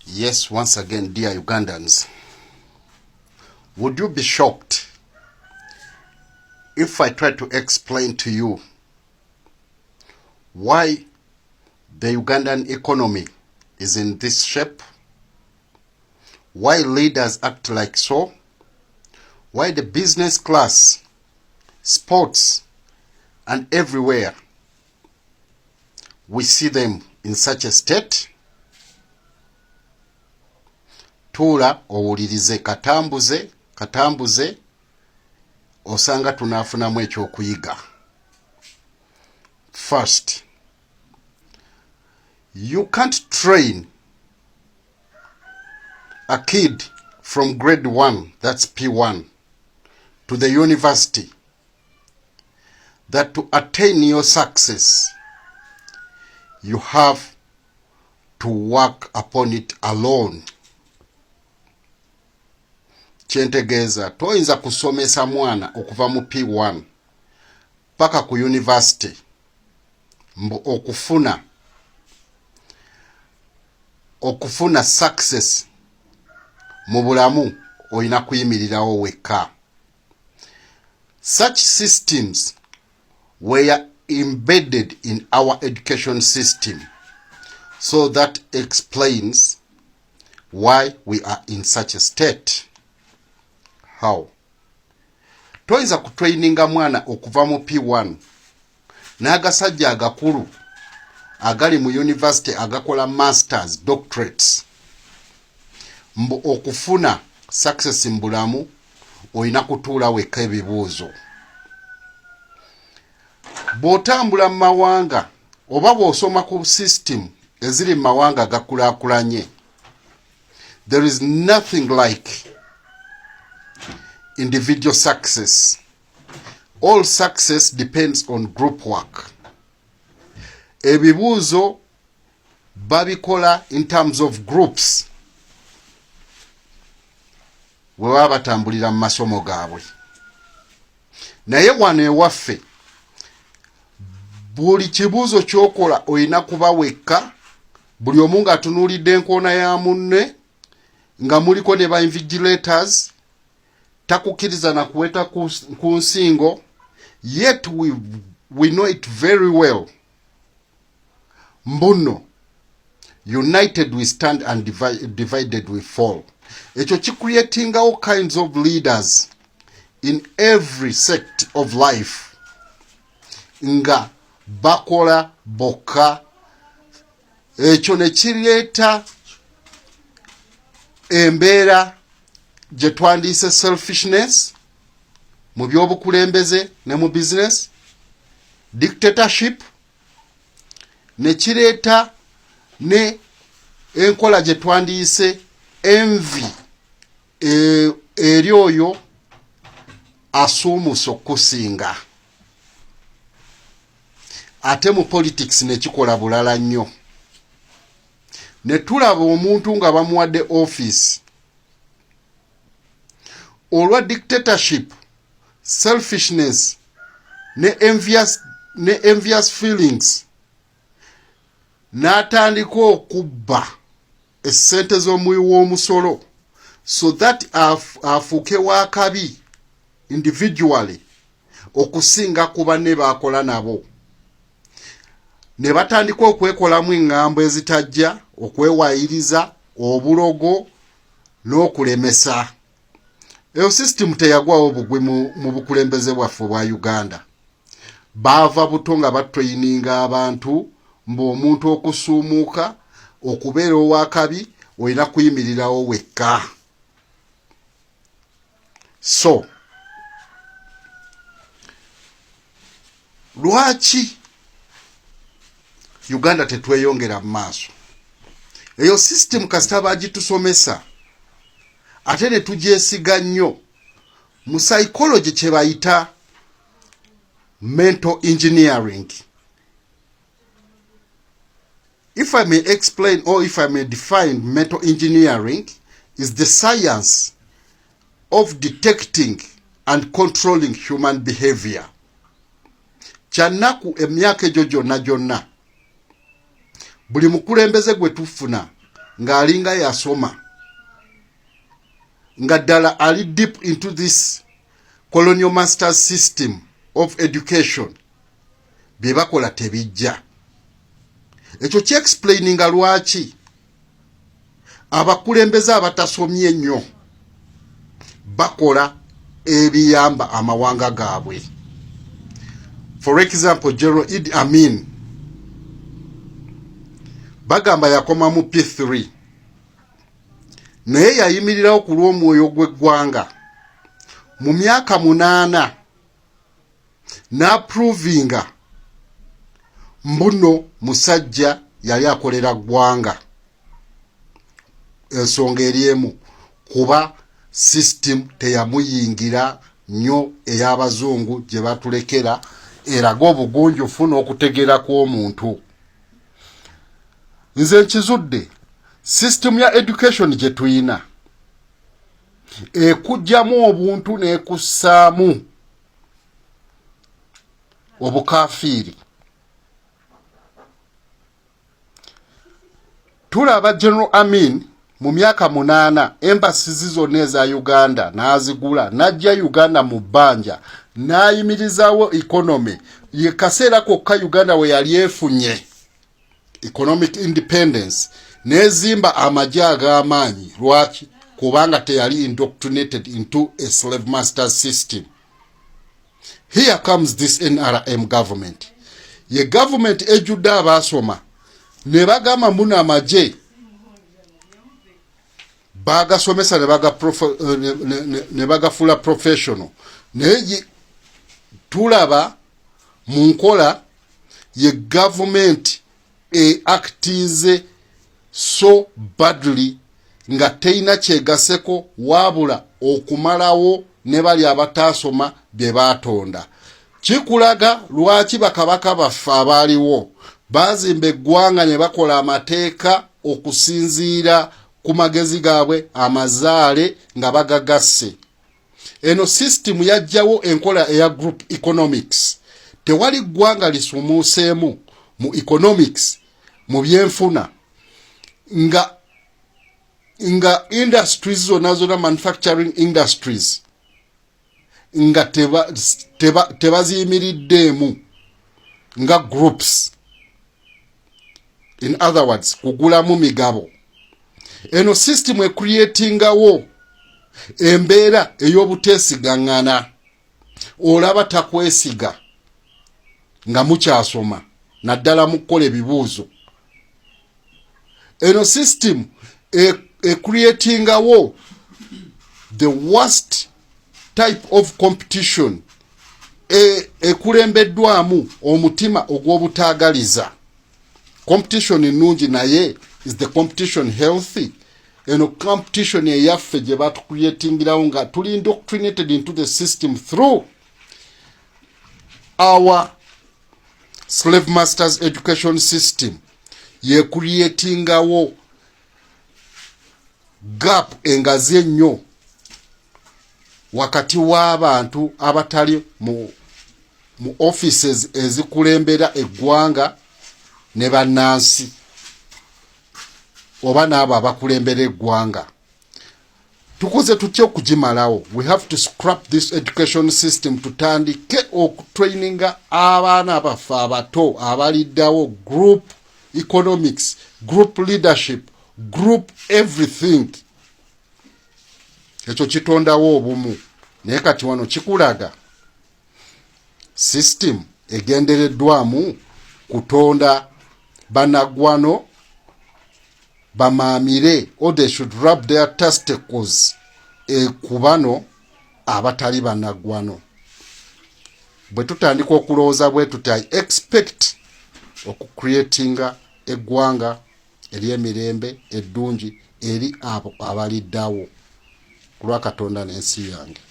Yes, once again, dear Ugandans, would you be shocked if I try to explain to you why the Ugandan economy is in this shape, why leaders act like so, why the business class, sports, and everywhere we see them in such a state? Tuula owulirize katambuze osanga tunafunamu ekyokuyiga. First, you can't train a kid from grade 1, that's P1, to the university that to attain your success, you have to work upon it alone. Kyentegeeza toyinza kusomesa mwana okuva mu P1 paka ku university mbu okufuna success mu bulamu oyina kuyimirirawo wekka. Such systems were embedded in our education system, so that explains why we are in such a state. How? Toyinza kutraininga mwana okuva mu P1 n'agasajja agakulu agali mu university agakola masters, doctorates, mbu okufuna success mbulamu oyina kutuula wekka ebibuuzo. Bw'otambula mu mawanga oba bw'osoma ku system eziri mu mawanga agakulaakulanye, there is nothing like individual success. All success depends on group work. Ebibuuzo babikola in terms of groups we baba batambulira mu masomo gaabwe. Naye wano ewaffe buli kibuuzo kyokola oyina kuba wekka, buli omu ng'atunuulidde enkoona ya munne, nga muliko ne ba invigilators, takukkiriza na kuweta ku nsingo. Yet we know it very well. Mbuno, united we stand and divided we fall. Ekyo creating all kinds of leaders in every sect of life nga bakola boka. Ekyo ne kireeta embeera gye twandiise selfishness mu byobukulembeze ne mu business, dictatorship, ne kireeta ne enkola gye twandiise envy eri oyo asuumusa okusinga. Ate mu politics ne kikola bulala nnyo. Ne tulaba omuntu nga bamuwadde office olwa dictatorship, selfishness ne envious feelings, n'atandika okubba essente z'omuwi w'omusolo so that afuuke wakabi individually okusinga ku banne baakola nabo. Ne batandika okwekolamu engambo ezitajja, okwewayiriza, obulogo n'okulemesa. Eyo system teyagwawo bugwi mu bukulembeze bwaffe bwa Uganda. Baava buto nga batraininga abantu mbu omuntu okusuumuuka, okubeera owakabi, oyina kuyimirirawo wekka. So, lwaki Uganda tetweyongera mu maaso? Eyo system kasita bagitusomesa ate ne tugyesiga nnyo mu psychology kye bayita mental engineering. If I may explain or if I may define, mental engineering is the science of detecting and controlling human behavior. Kyanaku emyaka egyo gyonna buli mukulembeze gwe tufuna ng'alinga yasoma nga ddala ali deep into this colonial masters system of education bye bakola tebijja. Ekyo kyexplaininga lwaki abakulembeze abatasomye nnyo bakola ebiyamba amawanga gaabwe. For example, General Idi Amin bagamba yakoma mu P3 naye yayimirirawo ku lw'omwoyo gw'eggwanga mu myaka 8 n'approvinga mbuno musajja yali akolera ggwanga. Ensonga eriemu kuba system teyamuyingira nnyo ey'abazungu gye batulekera eraga obugunjufu n'okutegeera kw'omuntu. Nze nkizudde system ya education gye tuyina ekujjamu obuntu n'ekussaamu obukafiiri. Tulaba General Amin mu myaka 8 embassies zonna eza Uganda n'azigula n'ajja Uganda mu bbanja n'ayimirizawo economy. Ye kaseera kokka Uganda we yali efunye economic independence n'ezimba amagye ag'amaanyi. Lwaki? Kubanga teyali indoctrinated into a slave master system. Here comes this NRM government. Ye government ejjudde abaasoma ne bagamba mbuno amagye bagasomesa ne bagafula professional. Naye tulaba mu nkola ye government actize so badly nga teina kyegaseko wabula okumalawo ne bali abataasoma bye batonda. Kikulaga lwaki bakabaka baffe abaaliwo bazimba eggwanga ne bakola amateeka okusinziira ku magezi gaabwe amazaale nga bagagasse. Eno system yajjawo enkola eya group economics. Tewali ggwanga lisumuuseemu mu economics mu byenfuna nga industries zonna manufacturing industries nga tebaziyimiriddeemu nga groups. In other words, kugulamu migabo. Eno system ecreatingawo embeera ey'obuteesigangana. Olaba takwesiga nga mukyasoma naddala mukola ebibuuzo. Eno system creatingawo the worst type of competition ekulembeddwamu omutima ogw'obutaagaliza. Competition ennungi naye is the competition healthy? Eno competition eyaffe gye batucreatingirawo nga tuli indoctrinated into the system through our slave masters education system ye creatingawo gap engazi ennyo wakati w'abantu abatali mu offices ezikulembera eggwanga ne bannansi oba n'abo abakulembera eggwanga. Tukuze tutya okugimalawo? We have to scrap this education system tutandike okutraininga abaana baffe abato abaliddawo group economics, group leadership, group everything. Ekyo kitondawo obumu. Naye kati wano kikulaga system egendereddwamu kutonda banagwano bamaamire, or they should rub their testicles kubano abatali banagwano. Bwe tutandika okulowooza bwe tuti I expect okucreatinga eggwanga ery'emirembe eddungi eri abo abaliddawo ku lwa Katonda n'ensi yange.